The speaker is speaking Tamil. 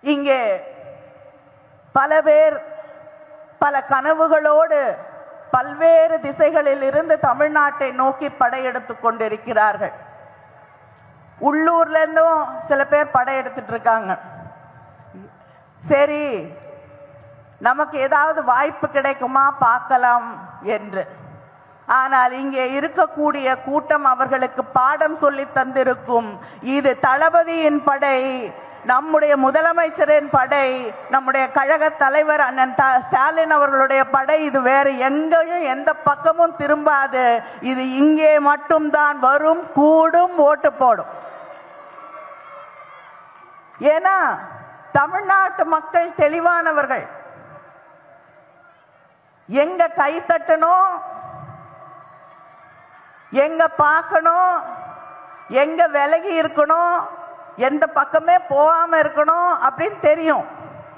இங்கே பல பேர் பல கனவுகளோடு பல்வேறு திசைகளில் இருந்து தமிழ்நாட்டை நோக்கி படையெடுத்து கொண்டிருக்கிறார்கள். உள்ளூர்ல இருந்தும் சில பேர் படையெடுத்துட்டு இருக்காங்க. சரி, நமக்கு ஏதாவது வாய்ப்பு கிடைக்குமா பார்க்கலாம் என்று. ஆனால் இங்கே இருக்கக்கூடிய கூட்டம் அவர்களுக்கு பாடம் சொல்லி தந்திருக்கும். இது தளபதியின் படை, நம்முடைய முதலமைச்சரின் படை, நம்முடைய கழக தலைவர் அண்ணன் ஸ்டாலின் அவர்களுடைய படை. இது வேற எங்கேயும் எந்த பக்கமும் திரும்பாது. இது இங்கே மட்டும்தான் வரும், கூடும், ஓட்டு போடும். ஏன்னா தமிழ்நாட்டு மக்கள் தெளிவானவர்கள். எங்க கை தட்டணும், எங்க பார்க்கணும், எங்க விலகி இருக்கணும், எந்த பக்கமே போகாம இருக்கணும் அப்படின்னு தெரியும்.